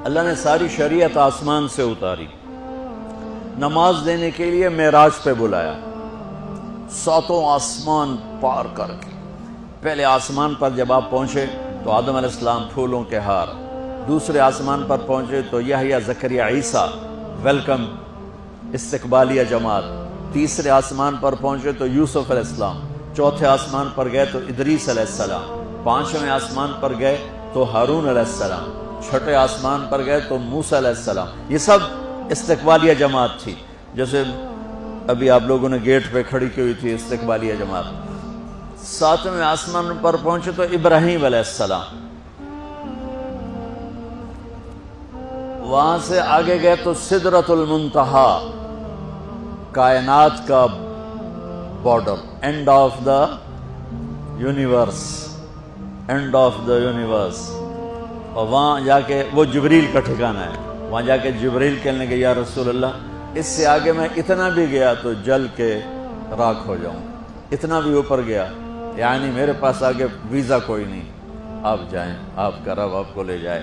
اللہ نے ساری شریعت آسمان سے اتاری، نماز دینے کے لیے معراج پہ بلایا، ساتوں آسمان پار کر کے۔ پہلے آسمان پر جب آپ پہنچے تو آدم علیہ السلام پھولوں کے ہار، دوسرے آسمان پر پہنچے تو یحییٰ زکریا عیسیٰ ویلکم استقبالیہ جماعت، تیسرے آسمان پر پہنچے تو یوسف علیہ السلام، چوتھے آسمان پر گئے تو ادریس علیہ السلام، پانچویں آسمان پر گئے تو ہارون علیہ السلام، چھٹے آسمان پر گئے تو موسیٰ علیہ السلام۔ یہ سب استقبالیہ جماعت تھی، جیسے ابھی آپ لوگوں نے گیٹ پہ کھڑی کی ہوئی تھی استقبالیہ جماعت۔ ساتویں آسمان پر پہنچے تو ابراہیم علیہ السلام، وہاں سے آگے گئے تو سدرۃ المنتہا، کائنات کا border, and of the universe, and of the universe. اور وہاں جا کے وہ جبریل کا ٹھکانہ ہے، وہاں جا کے جبریل کہنے کہ یا رسول اللہ اس سے آگے میں اتنا بھی گیا تو جل کے راکھ ہو جاؤں، اتنا بھی اوپر گیا یعنی میرے پاس آگے ویزا کوئی نہیں، آپ جائیں، آپ کا رب آپ کو لے جائے۔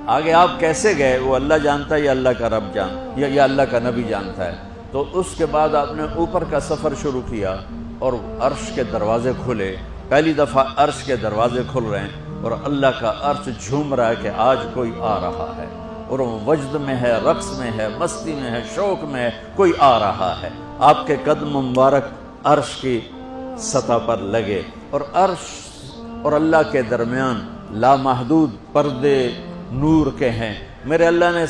آگے آپ کیسے گئے وہ اللہ جانتا ہے یا اللہ کا رب یا اللہ کا نبی جانتا ہے۔ تو اس کے بعد آپ نے اوپر کا سفر شروع کیا اور عرش کے دروازے کھلے، پہلی دفعہ عرش کے دروازے کھل رہے ہیں اور اللہ کا عرش جھوم رہا ہے کہ آج کوئی آ رہا ہے، اور وہ وجد میں ہے، رقص میں ہے، مستی میں ہے، شوق میں ہے، کوئی آ رہا ہے۔ آپ کے قدم مبارک عرش کی سطح پر لگے، اور عرش اور اللہ کے درمیان لامحدود پردے نور کے ہیں۔ میرے اللہ نے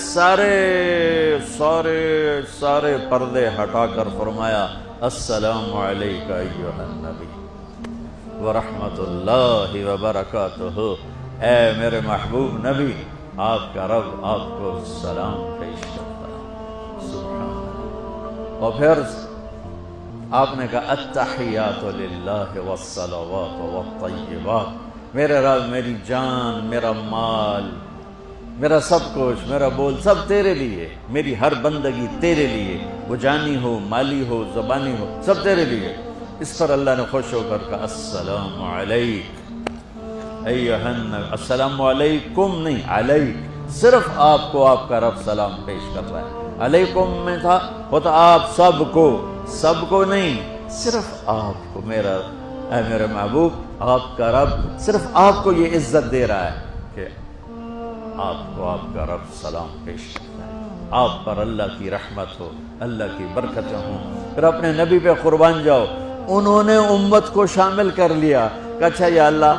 سارے پردے ہٹا کر فرمایا السلام علیکہ ایھا النبی ورحمۃ اللہ وبرکاتہ، اے میرے محبوب نبی، آپ کا رب آپ کو سلام پیش کرتا ہے۔ سبحان اللہ۔ اور پھر آپ نے کہا التحیات للہ والصلوات والطیبات، میرے رب میری جان، میرا مال، میرا سب کچھ، میرا بول سب تیرے لیے، میری ہر بندگی تیرے لیے، وہ جانی ہو، مالی ہو، زبانی ہو، سب تیرے لیے۔ اس پر اللہ نے خوش ہو کر کہا السلام علیک ایھا النبی، السلام علیکم نہیں، علیک، صرف آپ کو آپ کا رب سلام پیش کر رہا ہے۔ علیکم میں تھا ہوتا آپ سب کو نہیں، صرف آپ کو، میرا اے میرے محبوب، آپ کا رب صرف آپ کو یہ عزت دے رہا ہے کہ آپ کو آپ کا رب سلام پیش کرتا ہے، آپ پر اللہ کی رحمت ہو، اللہ کی برکتیں ہوں۔ پھر اپنے نبی پہ قربان جاؤ، انہوں نے امت کو شامل کر لیا کہ اچھا یا اللہ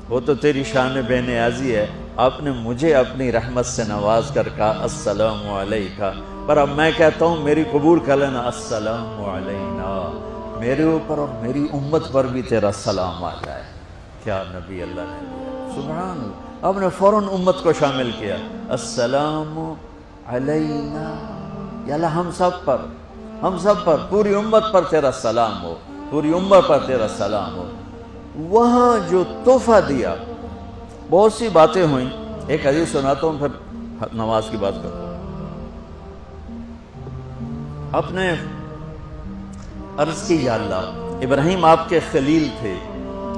وہ تو تیری شان بے نیازی ہے، آپ نے مجھے اپنی رحمت سے نواز کر کہا السلام علیکہ، پر اب میں کہتا ہوں میری قبول کر لینا السلام علینا، میرے اوپر اور میری امت پر بھی تیرا سلام آ جائے۔ کیا نبی اللہ نے دیا، سبحان اللہ۔ آپ نے فوراً امت کو شامل کیا، السلام علینا، یا اللہ ہم سب پر پوری امت پر تیرا سلام ہو، پوری امت پر تیرا سلام ہو۔ وہاں جو تحفہ دیا، بہت سی باتیں ہوئیں، ایک حدیث سناتا ہوں پھر نماز کی بات کرتا ہوں۔ آپ نے عرض کی یا اللہ ابراہیم آپ کے خلیل تھے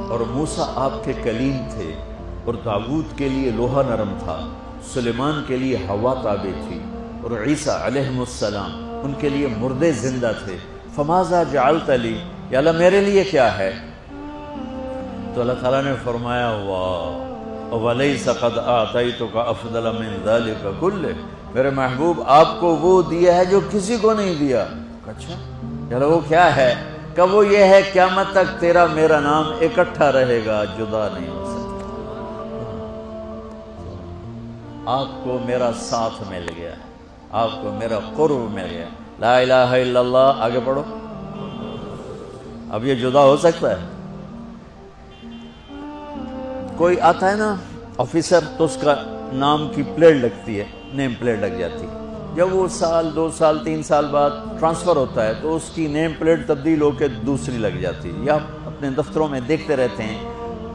اور موسیٰ آپ کے کلیم تھے، اور داؤد کے لیے لوہا نرم تھا، سلیمان کے لیے ہوا تابع تھی، اور عیسیٰ علیہ السلام ان کے لیے مردے زندہ تھے، فماذا جعلت لی، یا اللہ میرے لیے کیا ہے؟ تو اللہ تعالیٰ نے فرمایا واہ وَلَيْسَ قَدْ أَعْطَيْتُكَ أَفْضَلَ مِنْ ذَلِكَ كُلِّهِ، میرے محبوب آپ کو وہ دیا ہے جو کسی کو نہیں دیا۔ اچھا یا وہ کیا ہے؟ کہ وہ یہ ہے قیامت تک تیرا میرا نام اکٹھا رہے گا، جدا نہیں ہو سکتا۔ آپ کو میرا ساتھ مل گیا، آپ کو میرا قرب مل گیا، لا الہ الا اللہ، آگے پڑھو۔ اب یہ جدا ہو سکتا ہے؟ کوئی آتا ہے نا آفیسر تو اس کا نام کی پلیٹ لگتی ہے، نیم پلیٹ لگ جاتی ہے، جب وہ سال 2 سال 3 سال بعد ٹرانسفر ہوتا ہے تو اس کی نیم پلیٹ تبدیل ہو کے دوسری لگ جاتی ہے، یا اپنے دفتروں میں دیکھتے رہتے ہیں۔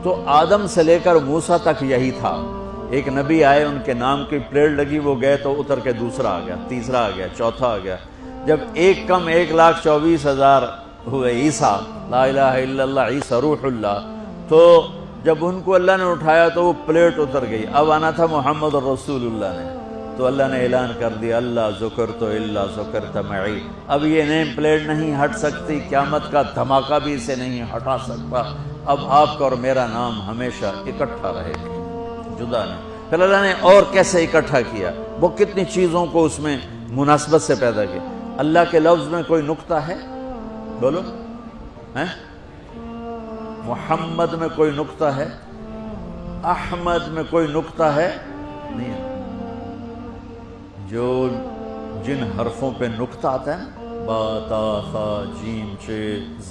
تو آدم سے لے کر موسیٰ تک یہی تھا، ایک نبی آئے ان کے نام کی پلیٹ لگی، وہ گئے تو اتر کے دوسرا آ گیا، تیسرا آ گیا، چوتھا آ گیا، جب ایک کم 1,24,000 ہوئے عیسیٰ، لا الہ الا اللہ عیسیٰ روح اللہ، تو جب ان کو اللہ نے اٹھایا تو وہ پلیٹ اتر گئی، اب آنا تھا محمد رسول اللہ نے، تو اللہ نے اعلان کر دیا اللہ ذکرت الا ذکرت معی، اب یہ نیم پلیٹ نہیں ہٹ سکتی، قیامت کا دھماکہ بھی اسے نہیں ہٹا سکتا، اب آپ کا اور میرا نام ہمیشہ اکٹھا رہے گا، جدا نہیں۔ پھر اللہ نے اور کیسے اکٹھا کیا، وہ کتنی چیزوں کو اس میں مناسبت سے پیدا کیا۔ اللہ کے لفظ میں کوئی نقطہ ہے؟ بولو ہیں؟ محمد میں کوئی نقطہ ہے؟ احمد میں کوئی نقطہ ہے؟ نہیں ہے۔ جو جن حرفوں پہ نقطہ آتا ہے نا، با تا ثا جیم چے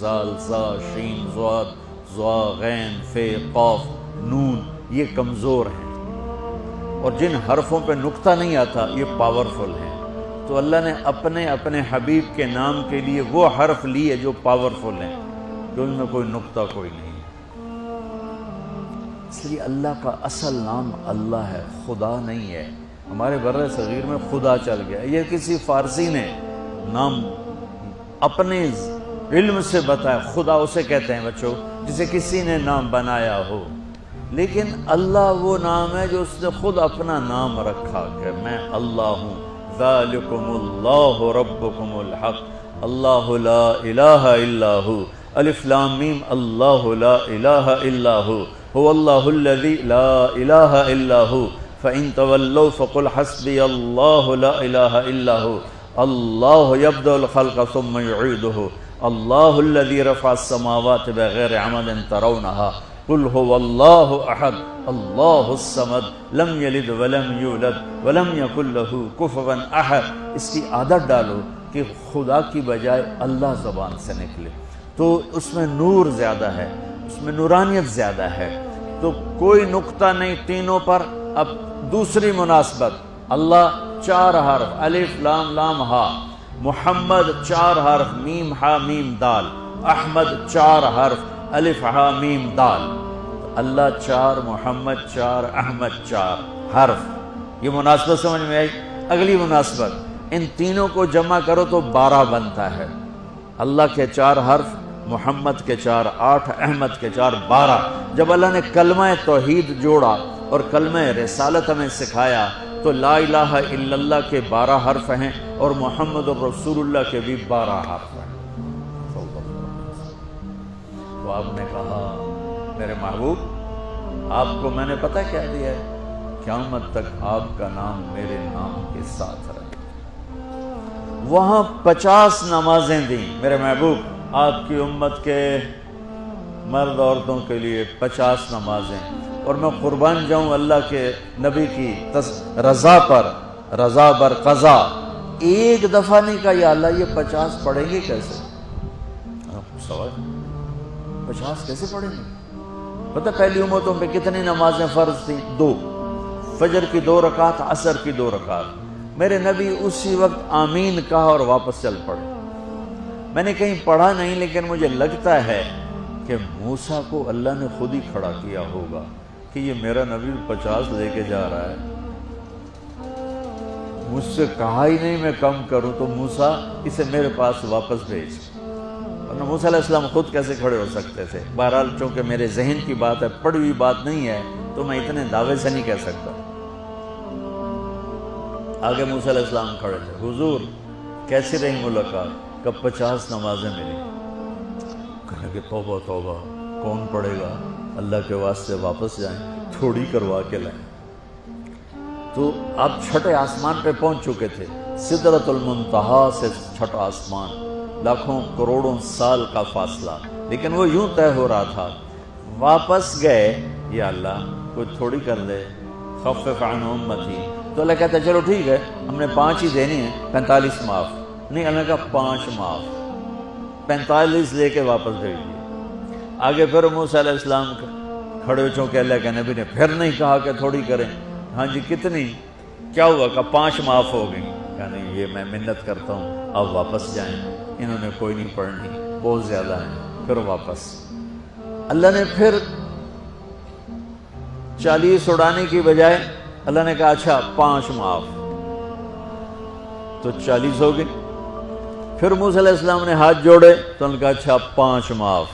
زال زا شین ضاد ضا غین فے قاف نون، یہ کمزور ہیں، اور جن حرفوں پہ نقطہ نہیں آتا یہ پاورفل ہیں۔ تو اللہ نے اپنے حبیب کے نام کے لیے وہ حرف لیے جو پاورفل ہیں، کہ ان میں کوئی نقطہ کوئی نہیں ہے۔ اس لیے اللہ کا اصل نام اللہ ہے، خدا نہیں ہے۔ ہمارے بر صغیر میں خدا چل گیا، یہ کسی فارسی نے نام اپنے علم سے بتایا، خدا اسے کہتے ہیں بچوں جسے کسی نے نام بنایا ہو، لیکن اللہ وہ نام ہے جو اس نے خود اپنا نام رکھا کہ میں اللہ ہوں، ذالکم اللہ ربکم الحق اللہ لا الہ الا ہو، الف لام میم اللہ لا الہ الا ہو، هو اللہ الذی لا الہ الا ہو، فَإِن تَوَلَّوْا فَقُلْ حَسْبِيَ اللَّهُ لَا إِلَهَ إِلَّا هُوَ اللَّهُ يَبْدَأُ الْخَلْقَ ثُمَّ يُعِيدُهُ اللَّهُ الَّذِي رَفَعَ السَّمَاوَاتِ بِغَيْرِ عَمَدٍ تَرَوْنَهَا قُلْ هُوَ اللَّهُ أَحَدٌ اللَّهُ الصَّمَدُ لَمْ يَلِدْ وَلَمْ يُولَدْ وَلَمْ يَكُنْ لَهُ كُفُوًا أَحَدٌ۔ اس کی عادت ڈالو کہ خدا کی بجائے اللہ زبان سے نکلے، تو اس میں نور زیادہ ہے، اس میں نورانیت زیادہ ہے، تو کوئی نقطہ نہیں تینوں پر۔ اب دوسری مناسبت، اللہ 4 حرف الف لام لام ہا، محمد 4 حرف میم ہا میم دال، احمد 4 حرف الف ہا میم دال، اللہ 4 محمد 4 احمد 4 حرف۔ یہ مناسبت سمجھ میں آئی؟ اگلی مناسبت، ان تینوں کو جمع کرو تو 12 بنتا ہے، اللہ کے 4 حرف، محمد کے 4 8، احمد کے 4 12۔ جب اللہ نے کلمہ توحید جوڑا اور کلمہ رسالت ہمیں سکھایا تو لا الہ الا اللہ کے 12 حرف ہیں اور محمد رسول اللہ کے بھی 12 حرف ہیں۔ تو آپ نے کہا میرے محبوب آپ کو میں نے پتہ کیا دیا ہے، قیامت تک آپ کا نام میرے نام کے ساتھ رہے۔ وہاں 50 نمازیں دیں میرے محبوب، آپ کی امت کے مرد عورتوں کے لیے 50 نمازیں، اور میں قربان جاؤں اللہ کے نبی کی رضا پر، رضا بر قضا، ایک دفعہ نہیں کہا یا اللہ یہ 50 پڑھیں گے کیسے؟ سوال 50 کیسے پڑھیں گے؟ پتہ پہلی امتوں پہ کتنی نمازیں فرض تھیں؟ 2، فجر کی 2 رکعت، عصر کی 2 رکعت۔ میرے نبی اسی وقت آمین کہا اور واپس چل پڑے۔ میں نے کہیں پڑھا نہیں، لیکن مجھے لگتا ہے کہ موسیٰ کو اللہ نے خود ہی کھڑا کیا ہوگا کہ یہ میرا نبی 50 لے کے جا رہا ہے، مجھ سے کہا ہی نہیں میں کم کروں، تو موسیٰ اسے میرے پاس واپس بھیج۔ ورنہ موسیٰ علیہ السلام خود کیسے کھڑے ہو سکتے تھے؟ بہرحال چونکہ میرے ذہن کی بات ہے، پڑھی ہوئی بات نہیں ہے، تو میں اتنے دعوے سے نہیں کہہ سکتا۔ آگے موسیٰ علیہ السلام کھڑے تھے، حضور کیسی رہی ملاقات؟ کب 50 نمازیں ملی؟ کہا کہ توبہ توبہ، کون پڑھے گا؟ اللہ کے واسطے واپس جائیں، تھوڑی کروا کے لائیں۔ تو آپ چھٹے آسمان پہ پہنچ چکے تھے، سدرۃ المنتہا سے چھٹا آسمان، لاکھوں کروڑوں سال کا فاصلہ، لیکن وہ یوں طے ہو رہا تھا۔ واپس گئے، یا اللہ کچھ تھوڑی کر دے، خفف عن امتی، تو اللہ کہتا ہے چلو ٹھیک ہے، ہم نے 5 ہی دینی ہیں، 45 معاف نہیں۔ اللہ کا 5 معاف، 45 لے کے واپس بھیج دیے۔ آگے پھر موسیٰ علیہ السلام کھڑے، چونکہ اللہ کے نبی نے پھر نہیں کہا کہ تھوڑی کریں۔ ہاں جی کتنی؟ کیا ہوا؟ کہ 5 معاف ہو گئی۔ کہ نہیں، یہ میں منت کرتا ہوں، اب واپس جائیں، انہوں نے کوئی نہیں پڑھنی، بہت زیادہ ہیں۔ پھر واپس اللہ نے پھر 40 اڑانے کی بجائے اللہ نے کہا اچھا 5 معاف، تو 40 ہو گئی۔ پھر موسیٰ علیہ السلام نے ہاتھ جوڑے تو انہوں نے کہا اچھا 5 معاف،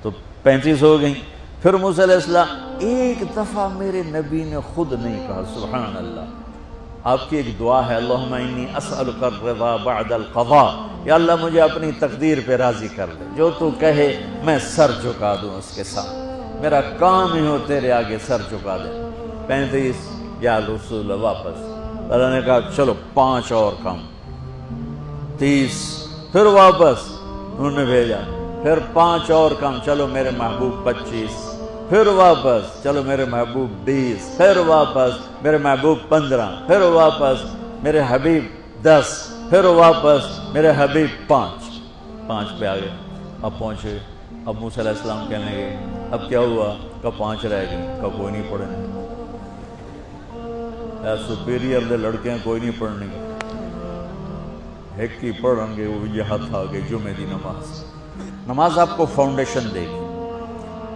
تو 35 ہو گئیں۔ پھر موسیٰ علیہ السلام ایک دفعہ میرے نبی نے خود نہیں کہا سبحان اللہ. آپ کی ایک دعا ہے اللہم انی اسألک الرضا بعد القضاء، یا اللہ مجھے اپنی تقدیر پہ راضی کر لے، جو تو کہے میں سر جھکا دوں اس کے ساتھ، میرا کام ہی ہو تیرے آگے سر جھکا دے. 35 یا رسول واپس. اللہ نے کہا چلو 5 اور کم. 30 پھر واپس انہوں نے بھیجا، پھر 5 اور کم، چلو میرے محبوب 25، پھر واپس چلو میرے محبوب 20، پھر واپس میرے محبوب 15، پھر واپس میرے حبیب 10، پھر واپس میرے حبیب 5 پہ آگئے. اب پہنچے. اب موسیٰ علیہ السلام کہنے گئے اب کیا ہوا؟ کب 5 رہ گئے، کب کوئی نہیں پڑھنے. سپیریئر دے لڑکے ہیں کوئی نہیں پڑھنے گے، ایک کی پڑھیں گے وہ یہ ہاتھ آگے جمعے دی نماز. نماز آپ کو فاؤنڈیشن دے گی،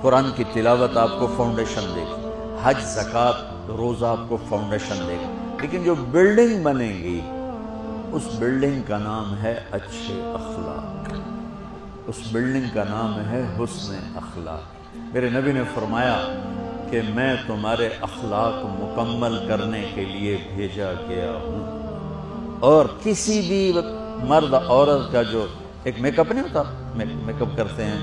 قرآن کی تلاوت آپ کو فاؤنڈیشن دے گی، حج زکوٰۃ روزہ آپ کو فاؤنڈیشن دے گی. لیکن جو بلڈنگ بنے گی اس بلڈنگ کا نام ہے اچھے اخلاق، اس بلڈنگ کا نام ہے حسن اخلاق. میرے نبی نے فرمایا کہ میں تمہارے اخلاق مکمل کرنے کے لیے بھیجا گیا ہوں. اور کسی بھی مرد عورت کا جو ایک میک اپ نہیں ہوتا، میک اپ کرتے ہیں،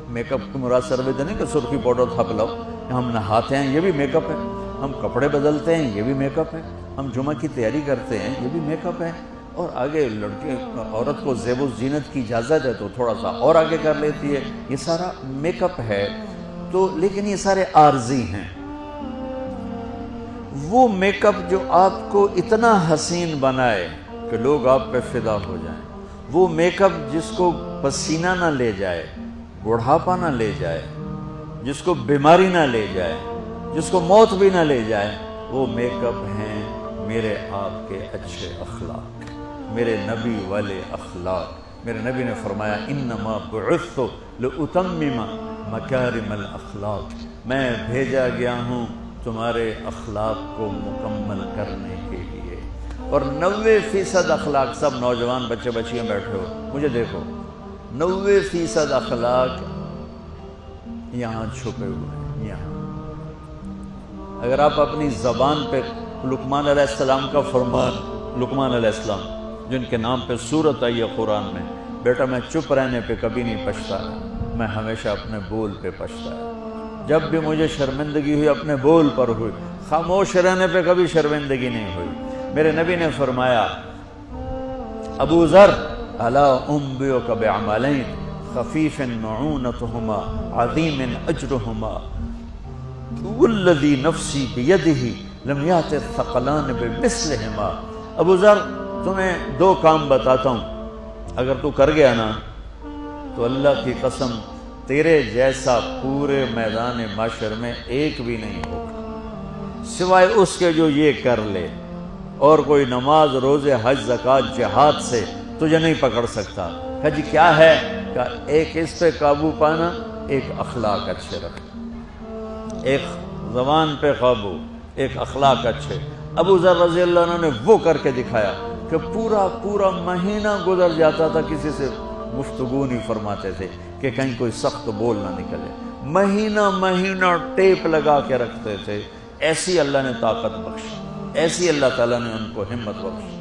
میک اپ کی مراد سروے نہیں کہ سرخی پاؤڈر تھاپ لاؤ. ہم نہاتے ہیں یہ بھی میک اپ ہے، ہم کپڑے بدلتے ہیں یہ بھی میک اپ ہے، ہم جمعہ کی تیاری کرتے ہیں یہ بھی میک اپ ہے. اور آگے لڑکے عورت کو زیب و زینت کی اجازت ہے تو تھوڑا سا اور آگے کر لیتی ہے، یہ سارا میک اپ ہے. تو لیکن یہ سارے عارضی ہیں. وہ میک اپ جو آپ کو اتنا حسین بنائے کہ لوگ آپ پہ فدا ہو جائیں، وہ میک اپ جس کو پسینہ نہ لے جائے، بڑھاپا نہ لے جائے، جس کو بیماری نہ لے جائے، جس کو موت بھی نہ لے جائے، وہ میک اپ ہیں میرے آپ کے اچھے اخلاق، میرے نبی والے اخلاق. میرے نبی نے فرمایا انما بعثت لاتمم مکارم الاخلاق، میں بھیجا گیا ہوں تمہارے اخلاق کو مکمل کرنے کے لیے. اور 90% اخلاق، سب نوجوان بچے بچیاں بیٹھے ہو مجھے دیکھو، 90% اخلاق یہاں چھپے ہوئے ہیں. یہاں اگر آپ اپنی زبان پہ لقمان علیہ السلام کا فرمان، لقمان علیہ السلام جن کے نام پہ سورت آئی ہے قرآن میں، بیٹا میں چپ رہنے پہ کبھی نہیں پچھتا، میں ہمیشہ اپنے بول پہ پچھتا. جب بھی مجھے شرمندگی ہوئی اپنے بول پر ہوئی، خاموش رہنے پہ کبھی شرمندگی نہیں ہوئی. میرے نبی نے فرمایا ابو ذر الا انبئک بعملین خفیف معونتہما عظیم اجرہما والذی نفسی بیدہ لم یأت الثقلان بمثلہما. ابو ذر تمہیں 2 کام بتاتا ہوں، اگر تو کر گیا نا تو اللہ کی قسم تیرے جیسا پورے میدان معاشر میں ایک بھی نہیں ہوگا سوائے اس کے جو یہ کر لے. اور کوئی نماز روزے حج زکوٰۃ جہاد سے تجھے نہیں پکڑ سکتا. کہ جی کیا ہے؟ کہ ایک اس پہ قابو پانا، ایک اخلاق اچھے رکھنا، ایک زبان پہ قابو، ایک اخلاق اچھے. ابو ذر رضی اللہ عنہ نے وہ کر کے دکھایا کہ پورا مہینہ گزر جاتا تھا، کسی سے گفتگو نہیں فرماتے تھے کہ کہیں کوئی سخت بول نہ نکلے. مہینہ ٹیپ لگا کے رکھتے تھے. ایسی اللہ نے طاقت بخشی، ایسی اللہ تعالیٰ نے ان کو ہمت بخشی.